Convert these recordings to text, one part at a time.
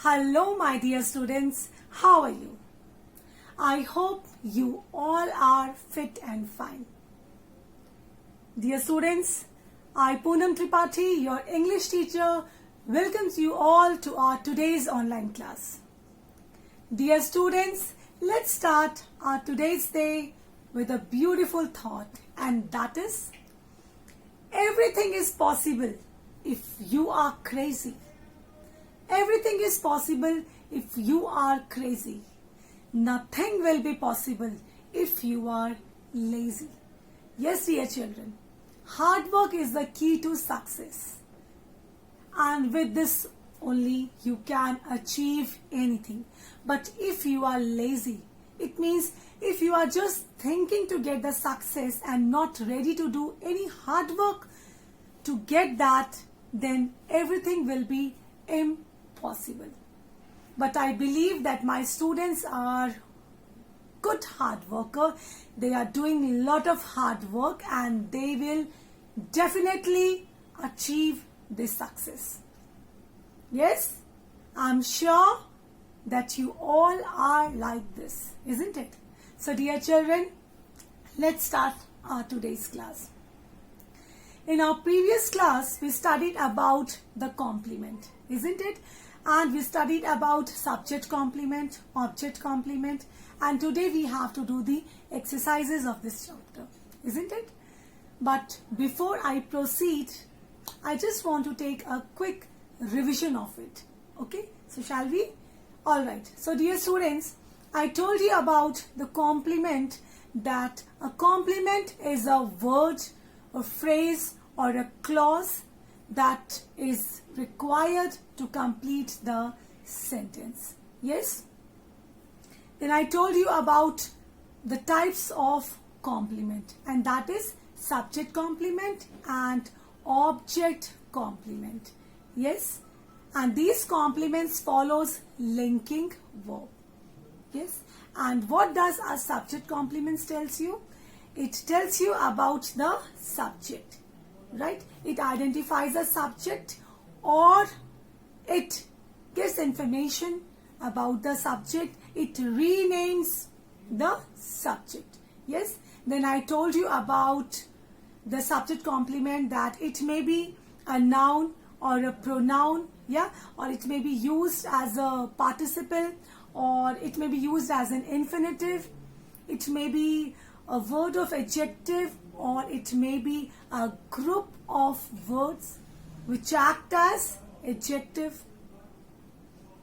Hello, my dear students. How are you? I hope you all are fit and fine. Dear students, I, Poonam Tripathi, your English teacher, welcomes you all to our today's online class. Dear students, let's start our today's day with a beautiful thought, and that is, everything is possible if you are crazy. Everything is possible if you are crazy. Nothing will be possible if you are lazy. Yes, dear children, hard work is the key to success. And with this only you can achieve anything. But if you are lazy, it means if you are just thinking to get the success and not ready to do any hard work to get that, then everything will be impossible. But I believe that my students are good hard worker. They are doing a lot of hard work and they will definitely achieve this success. Yes, I'm sure that you all are like this, isn't it? So dear children, let's start our today's class. In our previous class, we studied about the complement, isn't it? And we studied about subject complement, object complement, and today we have to do the exercises of this chapter, isn't it? But before I proceed, I just want to take a quick revision of it. Okay, so shall we? Alright, so dear students, I told you about the complement, that a complement is a word, a phrase or a clause that is required to complete the sentence. Yes? Then I told you about the types of complement, and that is subject complement and object complement. Yes? And these complements follows linking verb. Yes? And what does a subject complement tells you? It tells you about the subject. Right? It identifies a subject or it gives information about the subject. It renames the subject. Yes? Then I told you about the subject complement, that it may be a noun or a pronoun, yeah, or it may be used as a participle, or it may be used as an infinitive. It may be a word of adjective, or it may be a group of words which act as adjective.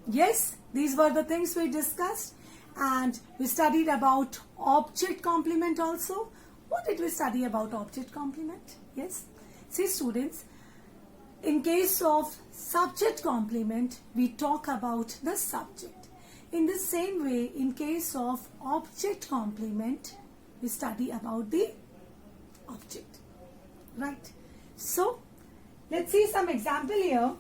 Yes, these were the things we discussed, and we studied about object complement also. What did we study about object complement? Yes, see students, in case of subject complement, we talk about the subject. In the same way, in case of object complement, we study about the object. Right? So, let's see some example here.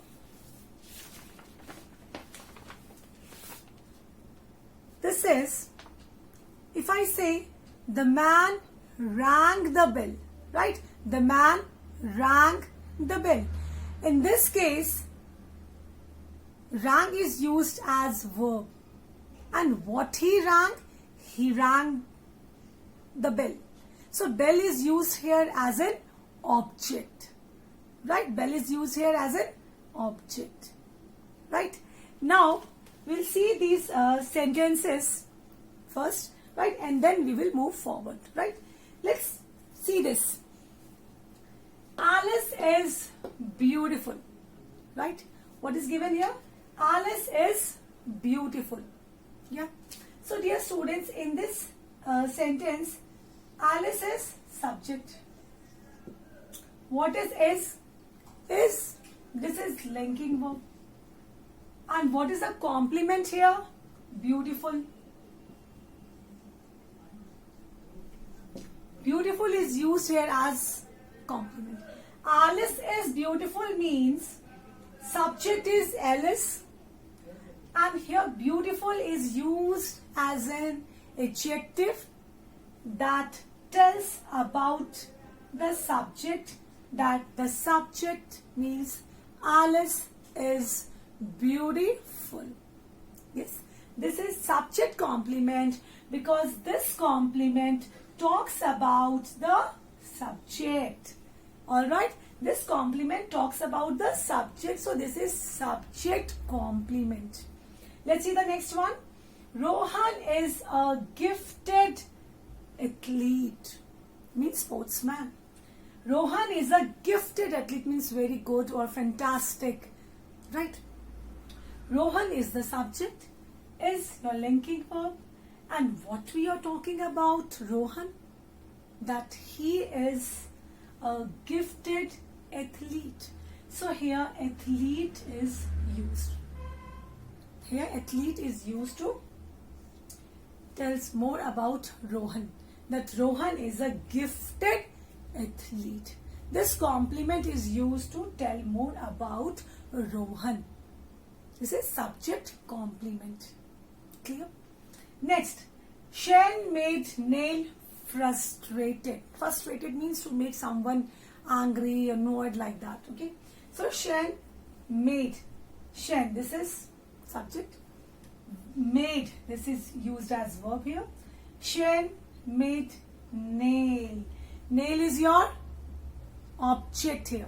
This is, if I say, the man rang the bell. Right? The man rang the bell. In this case, rang is used as verb. And what he rang? He rang the bell. So bell is used here as an object. Right? Bell is used here as an object. Right? Now, we'll see these sentences first. Right? And then we will move forward. Right? Let's see this. Alice is beautiful. Right? What is given here? Alice is beautiful. Yeah. So dear students, in this sentence, Alice is subject. What is is? Is, this is linking verb. And what is the complement here? Beautiful. Beautiful is used here as complement. Alice is beautiful means subject is Alice, and here beautiful is used as an adjective that tells about the subject, that the subject means Alice is beautiful. Yes, this is subject complement because this complement talks about the subject. Alright, this complement talks about the subject, so this is subject complement. Let's see the next one. Rohan is a gifted athlete, means sportsman. Rohan is a gifted athlete, means very good or fantastic, right? Rohan is the subject, is your linking verb, and what we are talking about Rohan, that he is a gifted athlete. So here athlete is used. Here athlete is used to tells more about Rohan, that Rohan is a gifted athlete. This complement is used to tell more about Rohan. This is subject complement. Clear? Next, Shen made Neil frustrated. Frustrated means to make someone angry, annoyed, like that. Okay. So Shen made. Shen, this is subject. Made, this is used as verb here. Shen made Neil. Neil is your object here.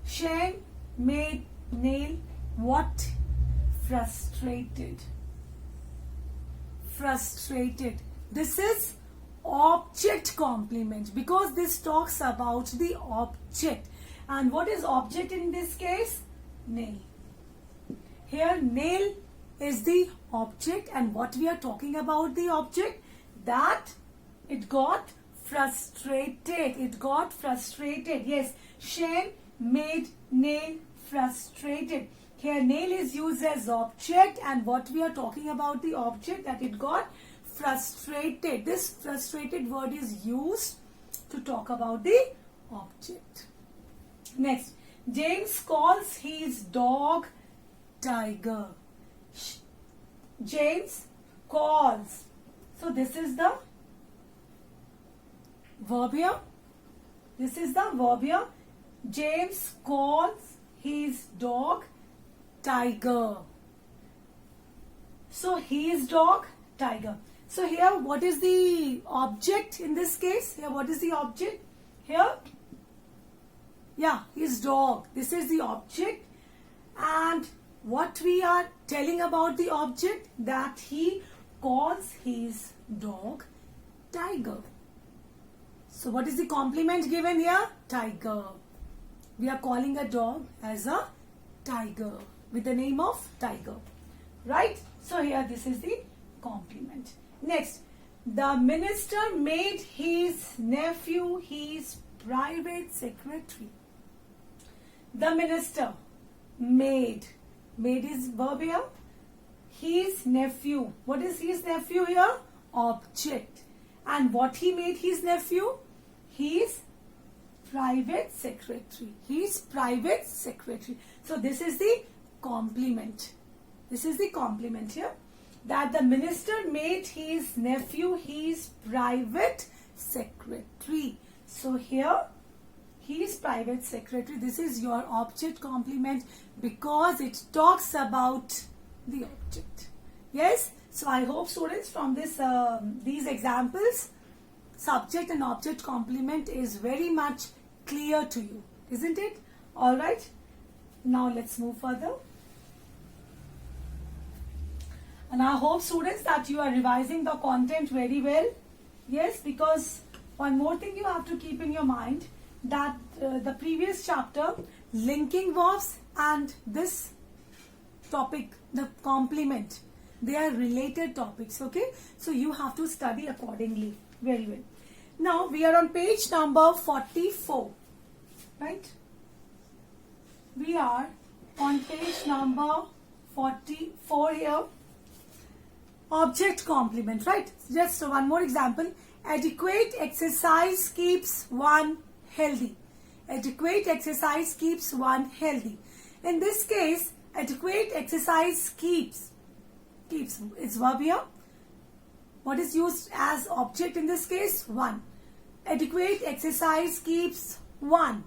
Shen made Neil what? Frustrated. Frustrated. This is object complement because this talks about the object. And what is object in this case? Nail. Here nail is the object, and what we are talking about the object, that it got frustrated. It got frustrated. Yes, Shen made Nail frustrated. Here nail is used as object, and what we are talking about the object, that it got frustrated. This frustrated word is used to talk about the object. Next, James calls his dog Tiger. James calls. So this is the verb here. This is the verb here. James calls his dog Tiger. So his dog Tiger. So here what is the object in this case? Here what is the object? Here, yeah, his dog. This is the object, and what we are telling about the object, that he calls his dog Tiger. So what is the complement given here? Tiger. We are calling a dog as a tiger with the name of Tiger, right? So here this is the complement. Next, the minister made his nephew his private secretary. The minister made is verb here. His nephew. What is his nephew here? Object. And what he made his nephew? His private secretary. His private secretary. So this is the complement. This is the complement here. That the minister made his nephew his private secretary. So here, his private secretary, this is your object complement because it talks about the object. Yes? So I hope students from this these examples, subject and object complement is very much clear to you, isn't it? Alright. Now let's move further. And I hope students that you are revising the content very well. Yes, because one more thing you have to keep in your mind, that the previous chapter, linking verbs, and this topic, the complement, they are related topics, okay? So you have to study accordingly very well. Now we are on page number 44, right? We are on page number 44 here. Object complement, right? Just one more example. Adequate exercise keeps one healthy. Adequate exercise keeps one healthy. In this case, adequate exercise keeps it's verb here. What is used as object in this case? One. Adequate exercise keeps one.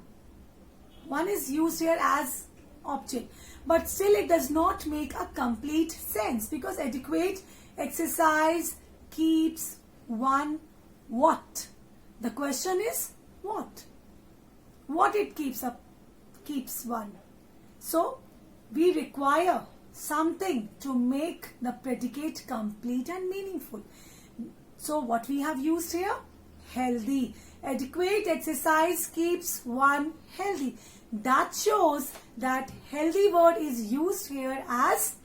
One is used here as object. But still it does not make a complete sense, because adequate exercise keeps one what? The question is what? What it keeps one. So we require something to make the predicate complete and meaningful. So what we have used here? Healthy. Adequate exercise keeps one healthy. That shows that healthy word is used here as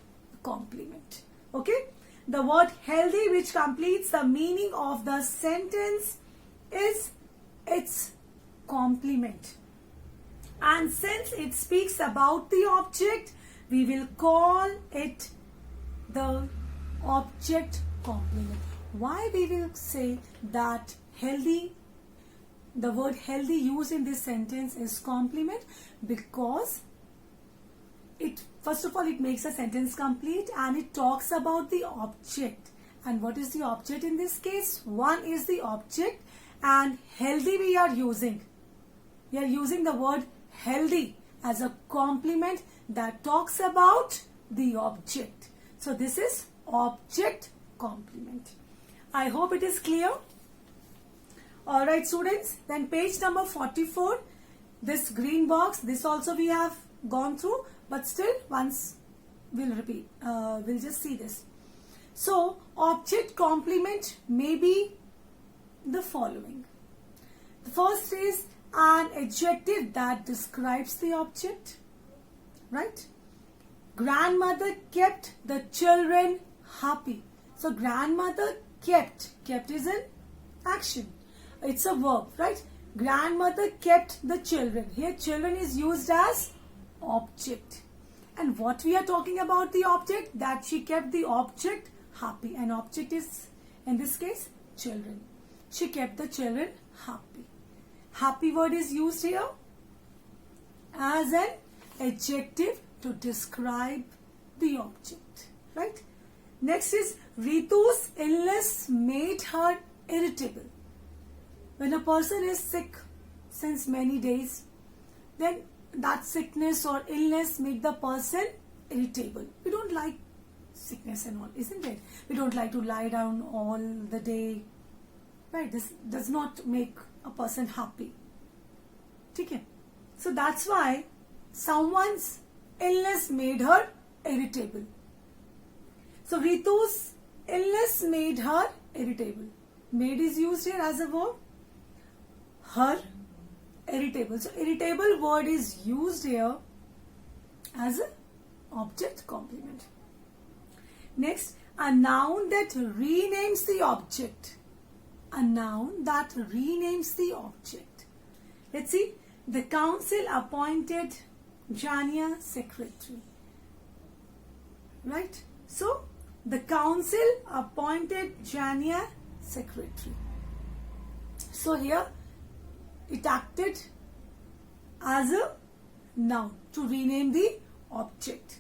complement. Okay? The word healthy, which completes the meaning of the sentence, is its complement. And since it speaks about the object, we will call it the object complement. Why we will say that healthy, the word healthy used in this sentence is complement? Because it, first of all, it makes a sentence complete, and it talks about the object. And what is the object in this case? One is the object, and healthy we are using. We are using the word healthy as a complement that talks about the object. So this is object complement. I hope it is clear. Alright students, then page number 44, this green box, this also we have gone through, but still once we'll repeat, we'll just see this. So object complement may be the following. The first is an adjective that describes the object, right? Grandmother kept the children happy. So grandmother kept is an action. It's a verb, right? Grandmother kept the children. Here children is used as object. And what we are talking about the object? That she kept the object happy. And object is, in this case, children. She kept the children happy. Happy word is used here as an adjective to describe the object, right? Next is Ritu's illness made her irritable. When a person is sick since many days, then that sickness or illness make the person irritable. We don't like sickness and all, isn't it? We don't like to lie down all the day, right? This does not make a person happy. Okay? So that's why someone's illness made her irritable. So Ritu's illness made her irritable. Made is used here as a verb. Her irritable. So irritable word is used here as an object complement. Next, a noun that renames the object. A noun that renames the object. Let's see. The council appointed Jania secretary. Right? So, the council appointed Jania secretary. So, here it acted as a noun to rename the object.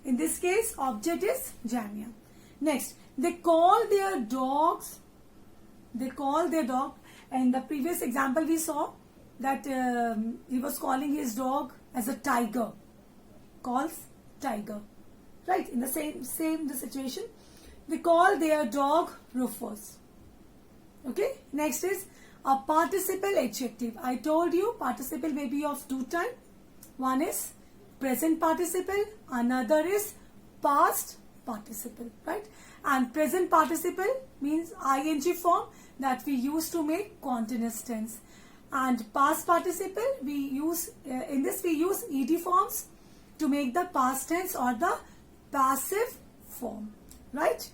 In this case, object is Jania. Next, they call their dogs. They call their dog. In the previous example, we saw that he was calling his dog as a tiger. Calls tiger. Right? In the same the situation. They call their dog Rufus. Okay? Next is a participle adjective. I told you participle may be of two types. One is present participle. Another is past participle. Right? And present participle means ing form that we use to make continuous tense. And past participle we use, in this we use ed forms to make the past tense or the passive form. Right?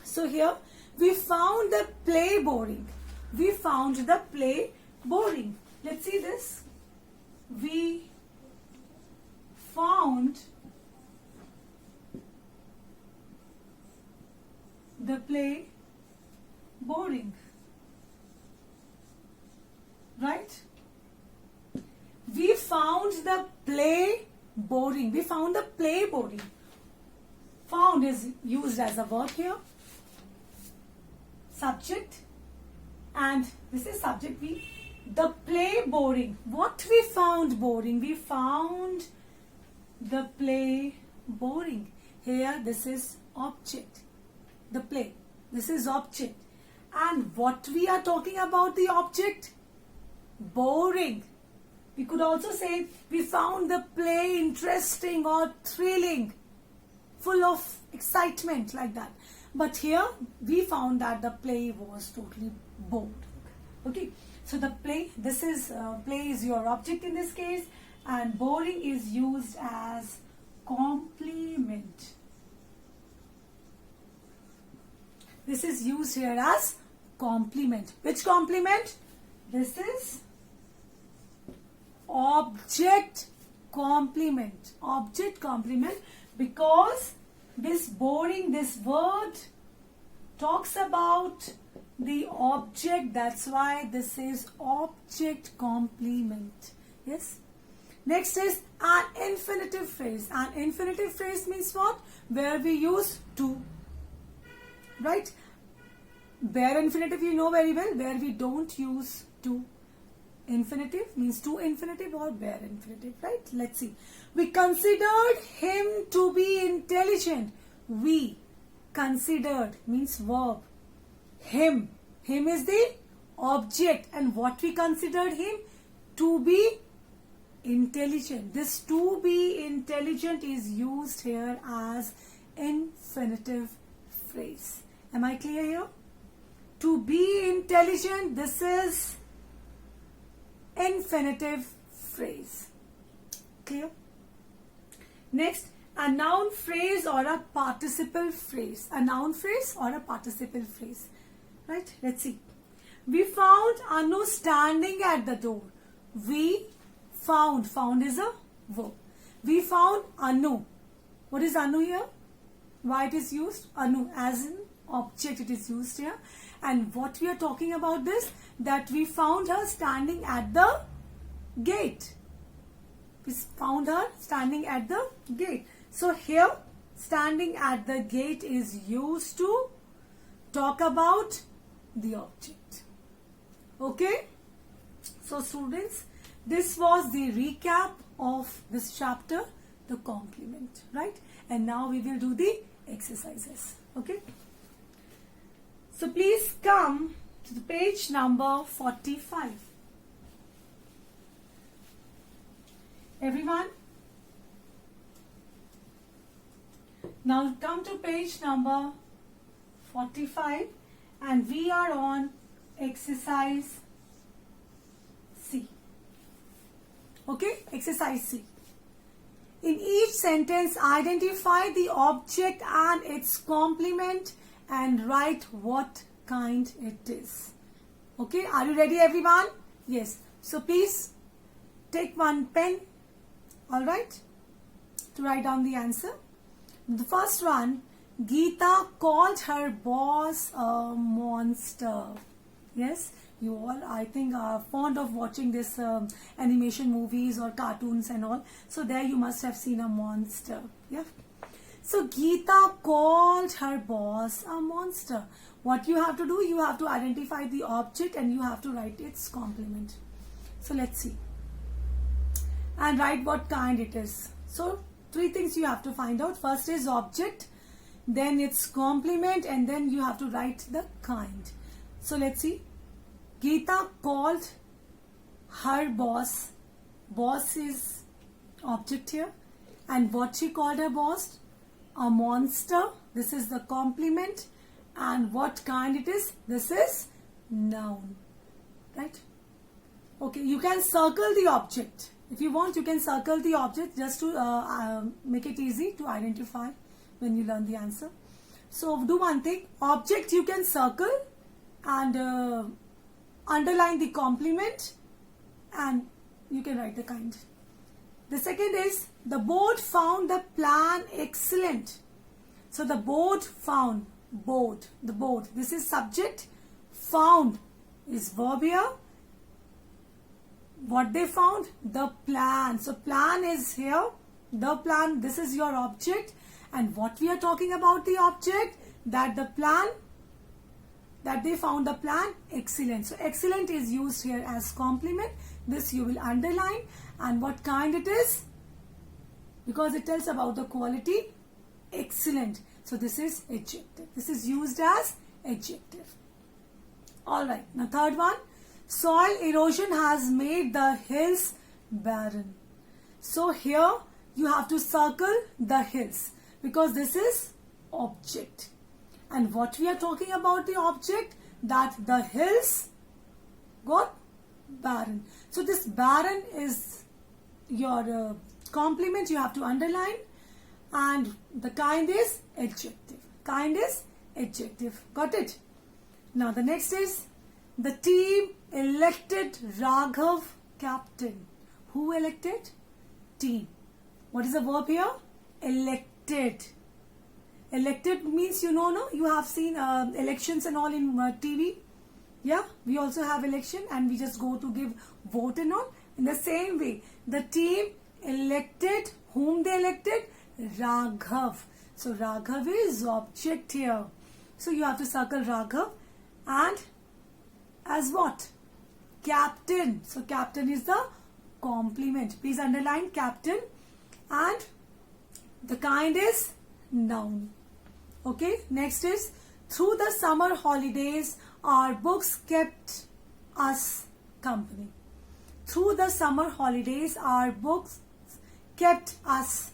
So here we found the play boring. We found the play boring. Let's see this. We found the play boring. Right? We found the play boring. We found the play boring. Found is used as a verb here. Subject. And this is subject B. The play boring. What we found boring? We found the play boring. Here this is object. The play. This is object. And what we are talking about the object? Boring. We could also say we found the play interesting or thrilling, full of excitement, like that. But here we found that the play was totally boring. Okay, so the play, this is play is your object in this case, and boring is used as complement. This is used here as complement. Which complement? This is object complement. Object complement, because this boring, this word talks about the object. That's why this is object complement. Yes. Next is an infinitive phrase. An infinitive phrase means what? Where we use to. Right? Bare infinitive you know very well, where we don't use to. Infinitive means to infinitive or bare infinitive, right? Let's see. We considered him to be intelligent. We considered means verb. Him. Him is the object, and what we considered him to be intelligent. This to be intelligent is used here as infinitive phrase. Am I clear here? To be intelligent, this is infinitive phrase. Clear? Next, a noun phrase or a participle phrase. A noun phrase or a participle phrase. Right? Let's see. We found Anu standing at the door. We found. Found is a verb. We found Anu. What is Anu here? Why it is used? Anu as an object it is used here. And what we are talking about this, that we found her standing at the gate. We found her standing at the gate. So here, standing at the gate is used to talk about the object. Okay? So students, this was the recap of this chapter, the complement, right? And now we will do the exercises. Okay? So please come to the page number 45. Everyone? Now come to page number 45 and we are on exercise C. Okay? Exercise C. In each sentence, identify the object and its complement and write what kind it is. Okay, are you ready everyone? Yes. So please take one pen, alright, to write down the answer. The first one, Geeta called her boss a monster. Yes, you all I think are fond of watching this animation movies or cartoons and all. So there you must have seen a monster. Yeah. So Geeta called her boss a monster. What you have to do, you have to identify the object and you have to write its complement. So let's see. And write what kind it is. So three things you have to find out. First is object, then its complement, and then you have to write the kind. So let's see. Geeta called her boss. Boss is object here. And what she called her boss? A monster. This is the complement. And what kind it is? This is noun. Right? Okay, you can circle the object. If you want, you can circle the object just to make it easy to identify when you learn the answer. So do one thing. Object you can circle and underline the complement and you can write the kind. The second is the board found the plan excellent. So the board found, board, the board. This is subject. Found is verb here. What they found? The plan. So plan is here. The plan, this is your object. And what we are talking about the object, that the plan, that they found the plan excellent. So excellent is used here as complement. This you will underline. And what kind it is? because it tells about the quality. Excellent. So this is adjective. This is used as adjective. Alright, now third one. Soil erosion has made the hills barren. So here you have to circle the hills because this is object. And what we are talking about the object, that the hills got barren. So this barren is your complement, you have to underline, and the kind is adjective. Kind is adjective. Got it? Now the next is the team elected Raghav captain. Who elected? Team. What is the verb here? Elected. Elected means, you know, no? You have seen elections and all in TV. Yeah, we also have election and we just go to give vote and all. In the same way, the team elected, whom they elected? Raghav. So Raghav is object here. So you have to circle Raghav and as what? Captain. So captain is the complement. Please underline captain, and the kind is noun. Okay, next is through the summer holidays our books kept us company. Through the summer holidays our books kept us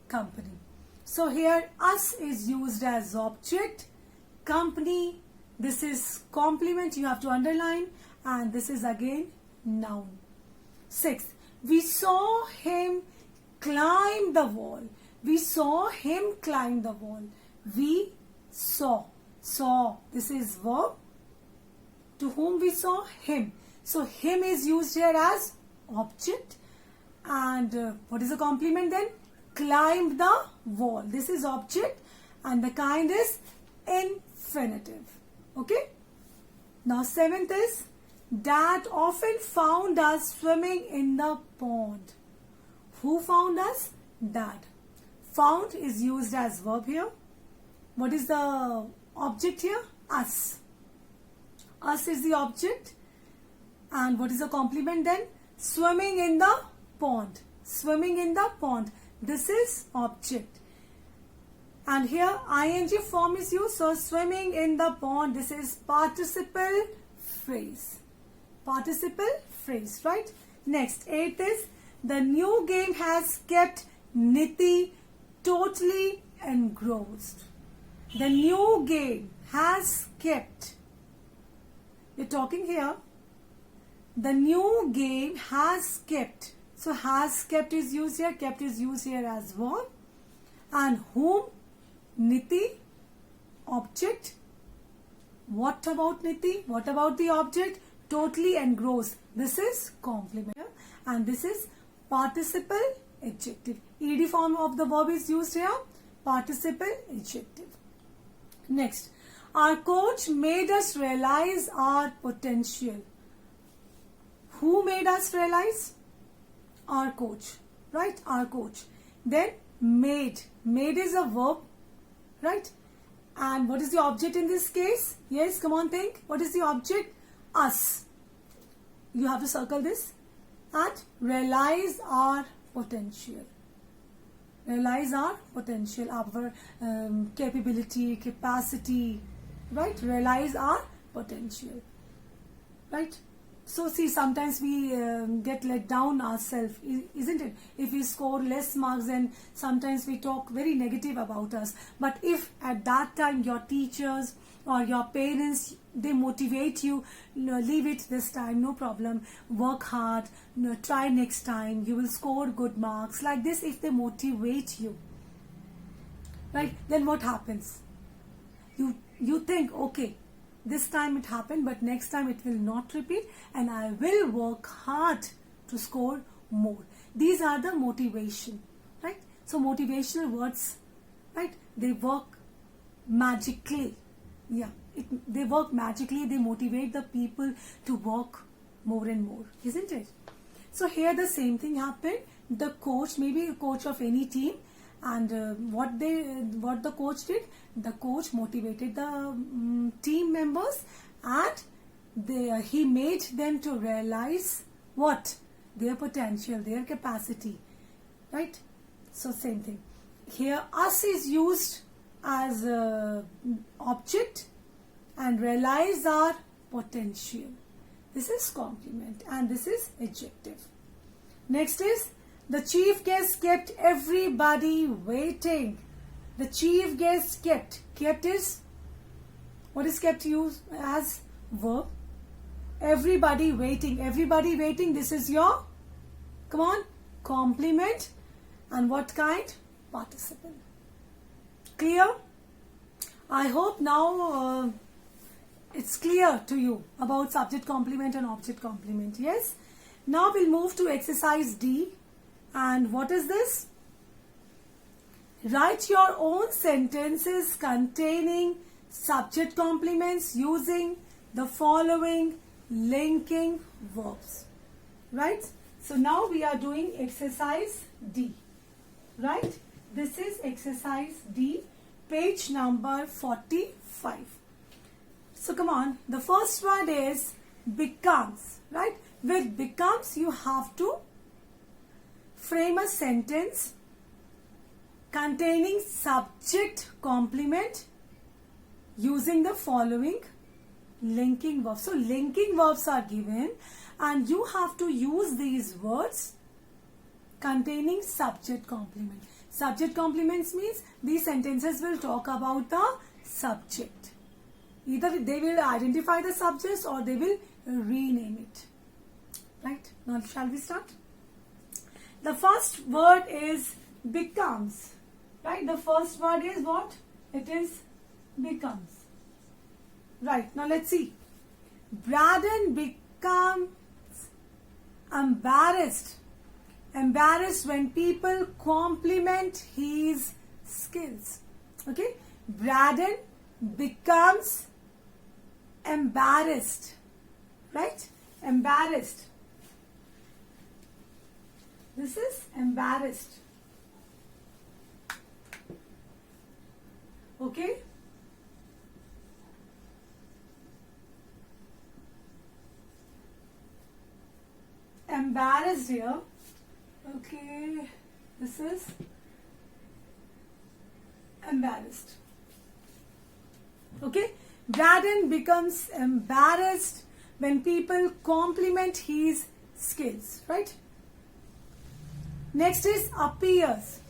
company. So here us is used as object, company, this is complement, you have to underline, and this is again noun. Sixth, we saw him climb the wall. We saw him climb the wall. We saw. Saw, this is verb. To whom we saw? Him. So him is used here as object. And what is the complement then? Climb the wall. This is object and the kind is infinitive. Okay. Now seventh is Dad often found us swimming in the pond. Who found us? Dad. Found is used as verb here. What is the object here? Us. Us is the object. And what is the complement then? Swimming in the pond. Swimming in the pond. This is object. And here ing form is used. So swimming in the pond. This is participle phrase. Participle phrase, right? Next, eighth is the new game has kept Niti totally engrossed. The new game has kept. We're talking here. The new game has kept. So has kept is used here. Kept is used here as verb. And whom? Niti. Object. What about Niti? What about the object? Totally engrossed. This is complement. And this is participle adjective. Ed form of the verb is used here. Participle adjective. Next, our coach made us realize our potential. Who made us realize? Our coach, right? Our coach. Then made. Made is a verb, right? And what is the object in this case? Yes, come on, think. What is the object? Us. You have to circle this. And realize our potential. Realize our potential, our capability, capacity, right? Realize our potential, right? So see, sometimes we get let down ourselves, isn't it? If we score less marks, then sometimes we talk very negative about us. But if at that time your teachers or your parents, they motivate you, leave it this time, no problem, work hard, try next time, you will score good marks. Like this, if they motivate you, right, then what happens? You think, okay, this time it happened, but next time it will not repeat and I will work hard to score more. These are the motivation, right? So motivational words, right, they work magically. Yeah, they work magically. They motivate the people to work more and more, isn't it? So here the same thing happened. The coach, maybe a coach of any team, and what the coach did, the coach motivated the team members, and he made them to realize what? Their potential, their capacity, right? So same thing. Here us is used as a object and realize our potential. This is complement and this is adjective. Next is the chief guest kept everybody waiting. The chief guest kept. Kept is, what is kept used as verb? Everybody waiting. Everybody waiting. This is your, come on, complement. And what kind? Participle. Clear? I hope now it's clear to you about subject complement and object complement. Yes? Now we'll move to exercise D. And what is this? Write your own sentences containing subject complements using the following linking verbs. Right? So now we are doing exercise D. Right? This is exercise D, page number 45. So come on, the first one is becomes. Right? With becomes you have to frame a sentence containing subject complement using the following linking verbs. So linking verbs are given and you have to use these words containing subject complement. Subject complements means these sentences will talk about the subject. Either they will identify the subject or they will rename it. Right? Now shall we start? The first word is becomes. Right? The first word is what? It is becomes. Right. Now let's see. Braden becomes embarrassed. Embarrassed when people compliment his skills. Okay? Braden becomes embarrassed. Right? Embarrassed. This is embarrassed. Okay? Embarrassed here. Okay. This is embarrassed. Okay? Braden becomes embarrassed when people compliment his skills. Right? Next is appears.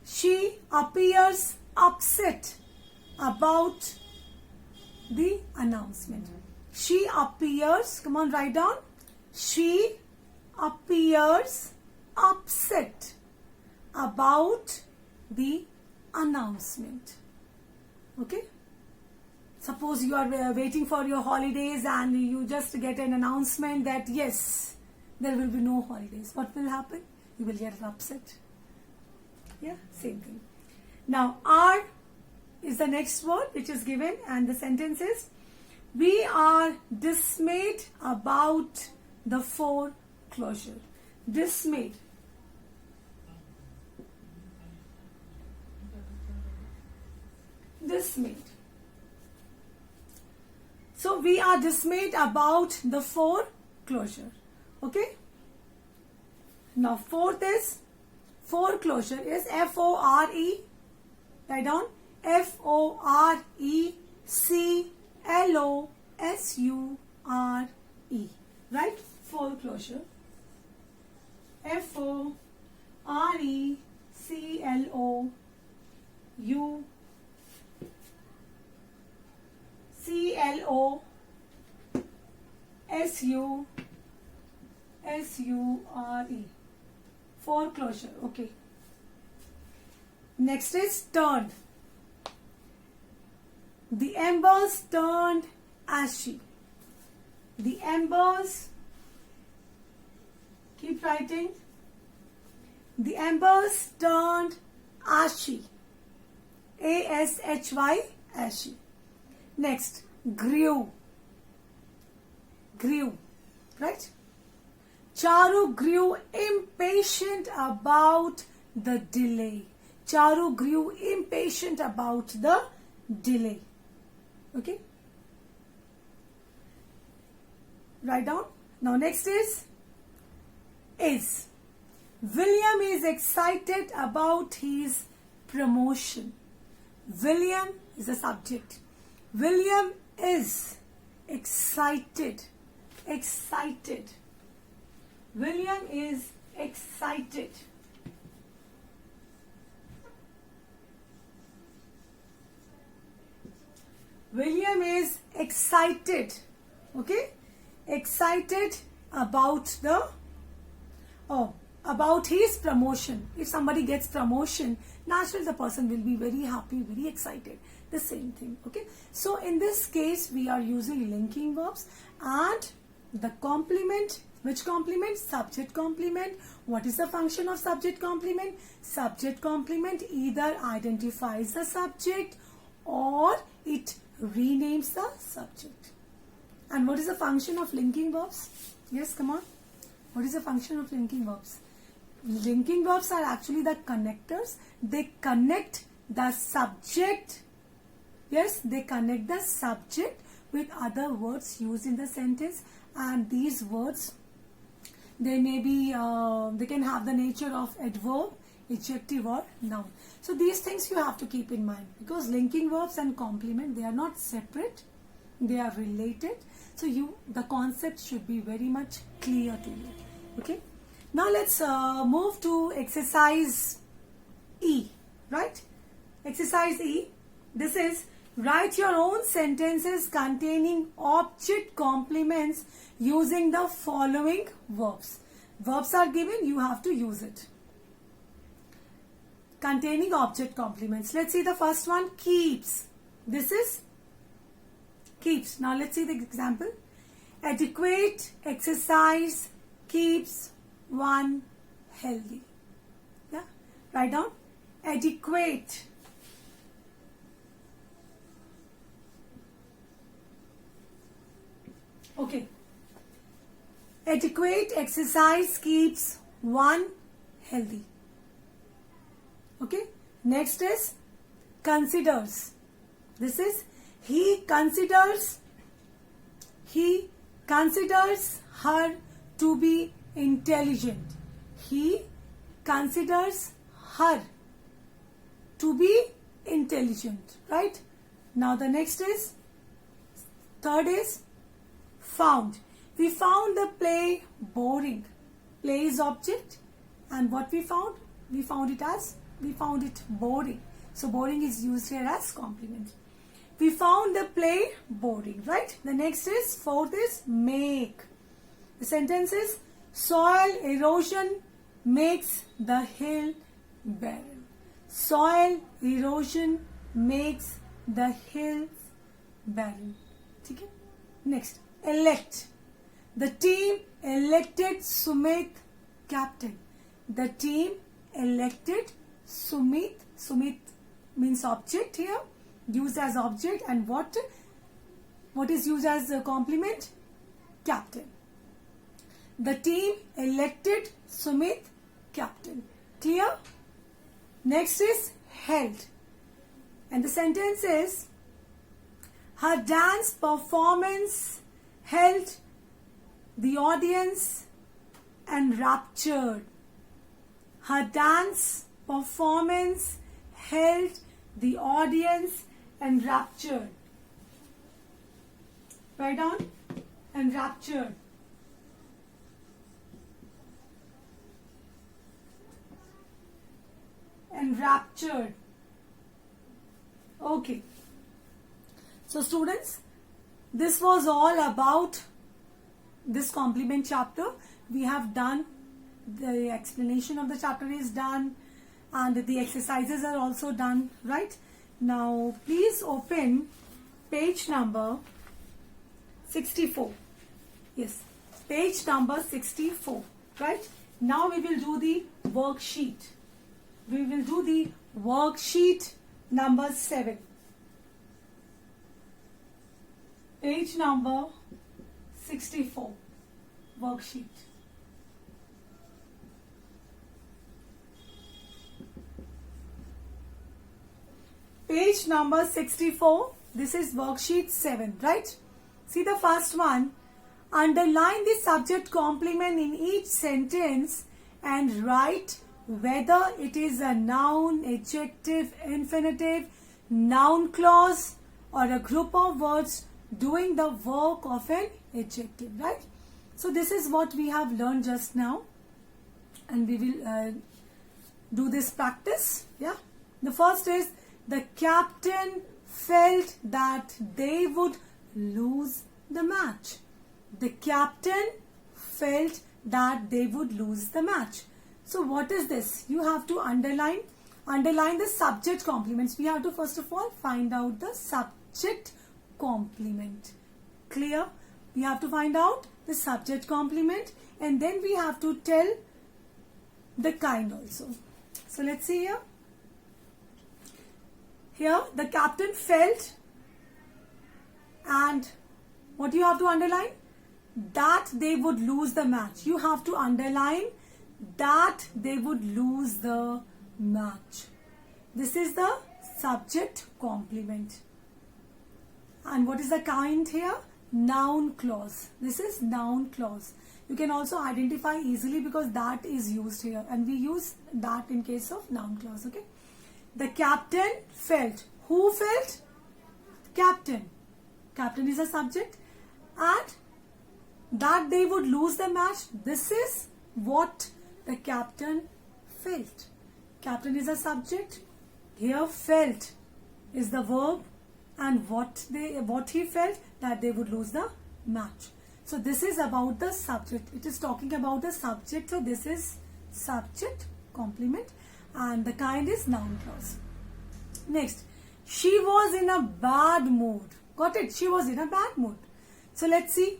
She appears upset about the announcement. She appears, come on, write down. She appears upset about the announcement. Okay? Suppose you are waiting for your holidays and you just get an announcement that yes, there will be no holidays. What will happen? You will get upset. Yeah, same thing. Now, are is the next word which is given and the sentence is, we are dismayed about the foreclosure. Dismayed. Dismayed. So, we are dismayed about the foreclosure. Okay? Now, fourth is, foreclosure is F-O-R-E. Write down. F-O-R-E-C-L-O-S-U-R-E. Right? Foreclosure. F-O-R-E-C-L-O-S-U-R-E. Foreclosure. Okay. Next is turned. The embers turned ashy. The embers, keep writing. The embers turned ashy. A-S-H-Y, ashy. Next, grew. Grew. Right? Charu grew impatient about the delay. Charu grew impatient about the delay. Okay? Write down. Now next is. William is excited about his promotion. William is the subject. William is excited. Excited. William is excited. William is excited. Okay? Excited about about his promotion. If somebody gets promotion, naturally the person will be very happy, very excited. The same thing. Okay? So in this case, we are using linking verbs and the complement. Which complement? Subject complement. What is the function of subject complement? Subject complement either identifies the subject or it renames the subject. And what is the function of linking verbs? Yes, come on. What is the function of linking verbs? Linking verbs are actually the connectors. They connect the subject. Yes, they connect the subject with other words used in the sentence, and these words, they may be, they can have the nature of adverb, adjective or noun. So these things you have to keep in mind, because linking verbs and complement, they are not separate, they are related. So the concept should be very much clear to you. Okay. Now let's move to exercise E, right? Exercise E. This is write your own sentences containing object complements using the following verbs. Verbs are given, you have to use it. Containing object complements. Let's see the first one, keeps. This is keeps. Now let's see the example. Adequate exercise keeps one healthy. Yeah, write down adequate. Okay. Adequate exercise keeps one healthy. Okay. Next is considers. This is he considers her to be intelligent. He considers her to be intelligent, right? Now the next is, third is found. We found the play boring. Play is object, and what we found? We found it boring. So boring is used here as complement. We found the play boring, right? The next is, fourth is make. The sentence is, soil erosion makes the hill barren. Soil erosion makes the hills barren. Okay? Next, elect. The team elected Sumit captain. The team elected Sumit. Sumit means object here, used as object, and what is used as a complement? Captain. The team elected Sumit captain. Clear? Next is held. And the sentence is, her dance performance held the audience enraptured. Her dance performance held the audience enraptured. Write down enraptured. Enraptured. Okay. So students, this was all about this complement chapter. We have done, the explanation of the chapter is done, and the exercises are also done, right? Now please open page number 64. Yes, page number 64, right? Now we will do the worksheet. We will do the worksheet number 7. Page number 64, worksheet. Page number 64, this is worksheet 7, right? See the first one. Underline the subject complement in each sentence and write whether it is a noun, adjective, infinitive, noun clause, or a group of words doing the work of an adjective, right? So this is what we have learned just now, and we will do this practice. Yeah. The first is the captain felt that they would lose the match. The captain felt that they would lose the match. So what is this? You have to underline the subject complements. We have to first of all find out the subject complement. Clear? We have to find out the subject complement, and then we have to tell the kind also. So let's see here. Here the captain felt, and what you have to underline? That they would lose the match. You have to underline that they would lose the match. This is the subject complement. And what is the kind here? Noun clause. This is noun clause. You can also identify easily because that is used here, and we use that in case of noun clause. Okay. The captain felt. Who felt? Captain. Captain is a subject, and that they would lose the match. This is what the captain felt. Captain is a subject. Here felt is the verb, and what he felt, that they would lose the match. So this is about the subject. It is talking about the subject. So this is subject complement, and the kind is noun clause. Next, she was in a bad mood. Got it? She was in a bad mood. So let's see.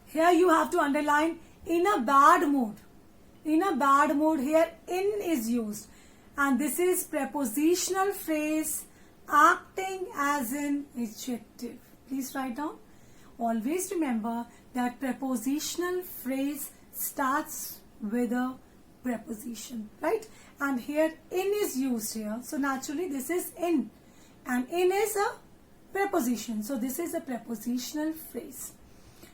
Here you have to underline in a bad mood. In a bad mood, here in is used, and this is prepositional phrase acting as an adjective. Please write down. Always remember that prepositional phrase starts with a preposition, right? And here in is used here. So naturally this is in, and in is a preposition. So this is a prepositional phrase.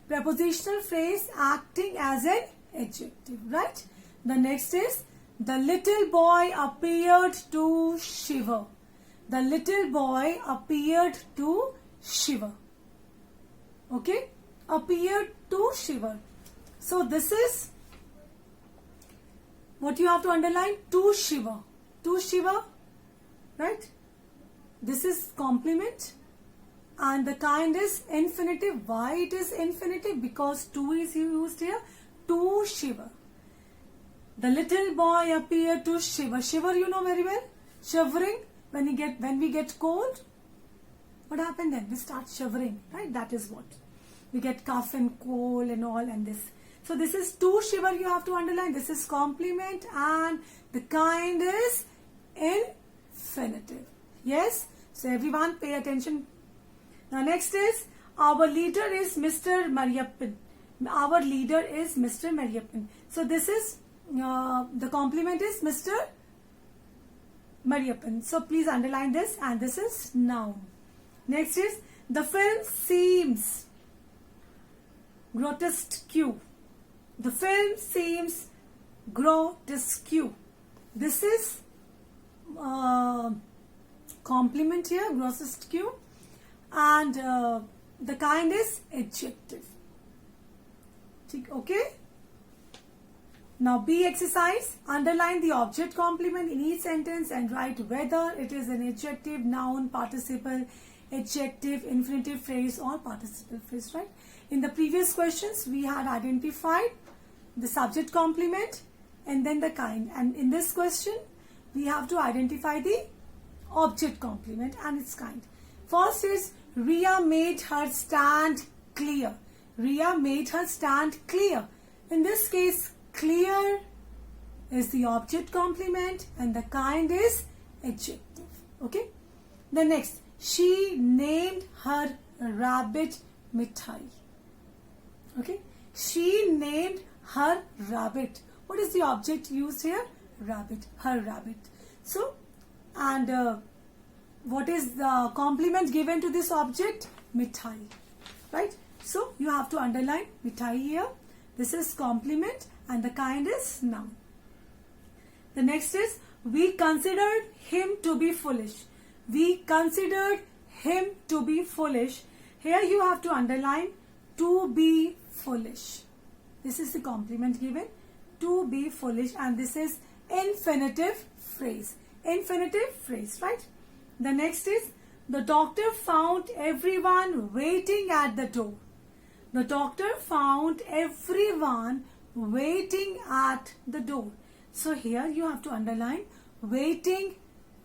Prepositional phrase acting as an adjective, right? The next is the little boy appeared to shiver. The little boy appeared to shiver. Okay? Appeared to shiver. So this is what you have to underline. To shiver. To shiver. Right? This is complement. And the kind is infinitive. Why it is infinitive? Because to is used here. To shiver. The little boy appeared to shiver. Shiver you know very well. Shivering. When we get cold, what happened then? We start shivering, right? That is what. We get cough and cold and all, and this. So this is to shiver, you have to underline. This is complement, and the kind is infinitive. Yes? So everyone pay attention. Now next is our leader is Mr. Mariappan. Our leader is Mr. Mariappan. So this is the complement is Mr. Mariappan. So please underline this, and this is noun. Next is the film seems grotesque. The film seems grotesque. This is complement here, grotesque, and the kind is adjective. Okay. Now B exercise, underline the object complement in each sentence and write whether it is an adjective, noun, participle, adjective, infinitive phrase or participle phrase, right? In the previous questions we had identified the subject complement and then the kind, and in this question we have to identify the object complement and its kind. First is Ria made her stand clear. Ria made her stand clear. In this case, clear is the object complement and the kind is adjective. Okay. The next, she named her rabbit Mithai. Okay. She named her rabbit. What is the object used here? Rabbit. Her rabbit. So, and what is the complement given to this object? Mithai. Right. So, you have to underline Mithai here. This is complement and the kind is noun. The next is, we considered him to be foolish. We considered him to be foolish. Here you have to underline to be foolish. This is the complement given, to be foolish, and this is infinitive phrase. Infinitive phrase, right? The next is, the doctor found everyone waiting at the door. The doctor found everyone waiting at the door. So here you have to underline waiting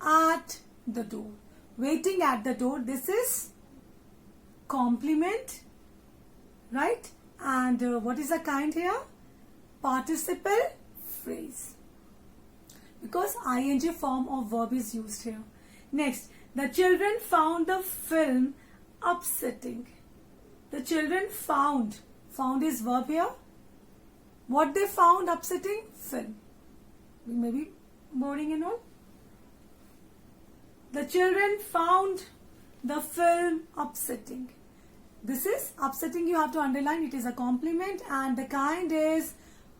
at the door. Waiting at the door, this is complement, right? And what is the kind here? Participle phrase. Because ing form of verb is used here. Next, the children found the film upsetting. The children found is verb here. What they found upsetting? Film. Maybe boring and all. The children found the film upsetting. This is upsetting, you have to underline, it is a complement, and the kind is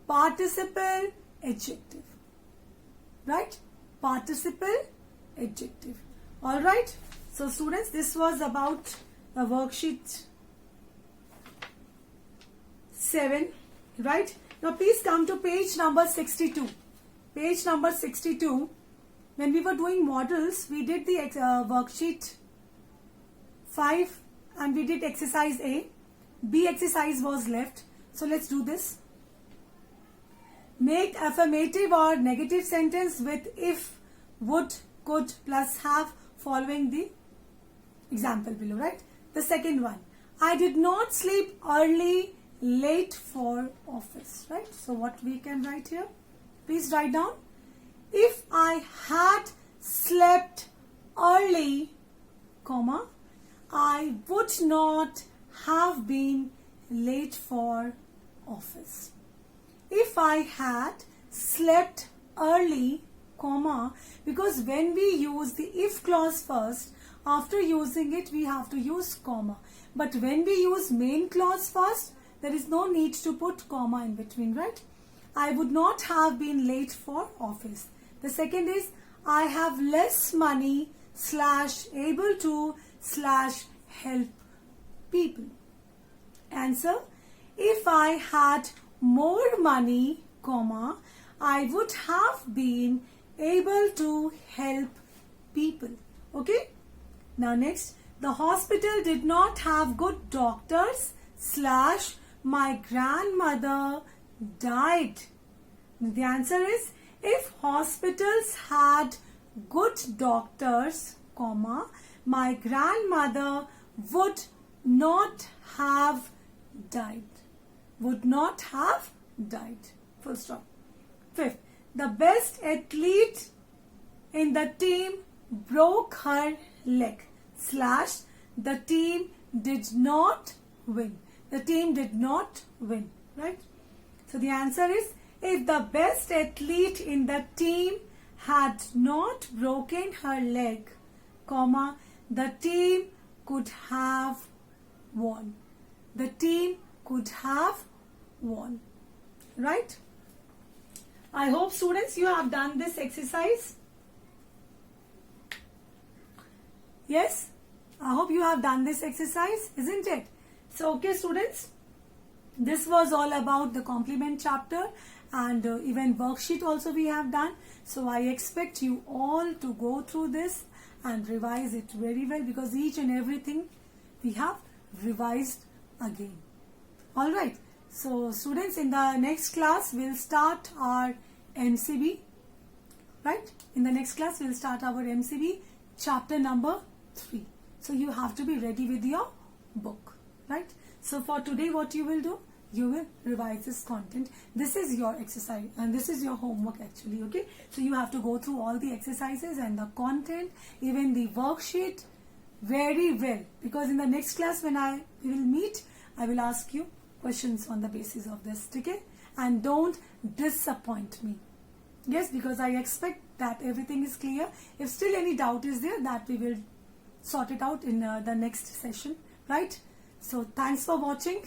participle adjective. Right? Participle adjective. Alright. So students, this was about the worksheet 7. Right? Now please come to page number 62. Page number 62. When we were doing models, we did the worksheet 5 and we did exercise A. B exercise was left. So let's do this. Make affirmative or negative sentence with if, would, could plus have following the example below, right? The second one, I did not sleep early, late for office, right? So what we can write here? Please write down. If I had slept early, comma, I would not have been late for office. If I had slept early, comma, because when we use the if clause first, after using it we have to use comma. But when we use main clause first, there is no need to put comma in between, right? I would not have been late for office. The second is, I have less money / able to / help people. Answer, if I had more money, comma, I would have been able to help people. Okay? Now next, the hospital did not have good doctors / my grandmother died. The answer is, if hospitals had good doctors, comma, my grandmother would not have died. Would not have died. Full stop. Fifth, the best athlete in the team broke her leg / the team did not win. The team did not win, right? So the answer is, if the best athlete in the team had not broken her leg, comma, the team could have won. The team could have won. Right? I hope students you have done this exercise. Yes? I hope you have done this exercise, isn't it? So okay students, this was all about the complement chapter, and even worksheet also we have done. So I expect you all to go through this and revise it very well, because each and everything we have revised again. Alright, so students, in the next class we'll start our MCB, right? In the next class we'll start our MCB chapter number 3. So you have to be ready with your book, right? So for today what you will do, you will revise this content. This is your exercise and this is your homework actually, okay? So you have to go through all the exercises and the content, even the worksheet very well, because in the next class when we will meet, I will ask you questions on the basis of this, okay? And don't disappoint me. Yes, because I expect that everything is clear. If still any doubt is there, that we will sort it out in the next session, right? So thanks for watching.